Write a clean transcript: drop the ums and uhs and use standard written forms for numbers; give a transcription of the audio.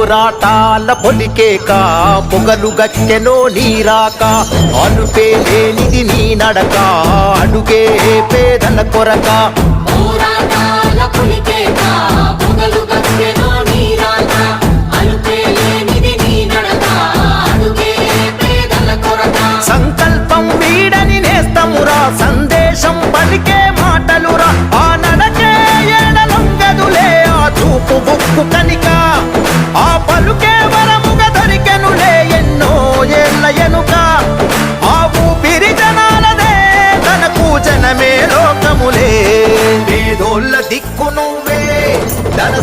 పోరాటాల పొలికేక పొగలు గచ్చెనో నీరాక అలుపే లేనిది నీ నడక అడుగే పేదల కొరక పోరాటాల పొలికేక పొగలు గచ్చెనో నీరాక అలుపే లేనిది నీ నడక అడుగే పేదల కొరక సంకల్పం వీడని నేస్తమురా సందేశం పలికే మాటలురా ఆ నడకే ఏడలొంగదులే ఆ చూపు బుక్కు కనిక ఆ పలుకే వరముగా దొరికెనులే ఎన్నో ఏళ్ళ ఎనుక ఆ ఊపిరి జనాలదే తనకు జనమే లోకములే పేదోళ్ళ దిక్కు నువ్వే ధన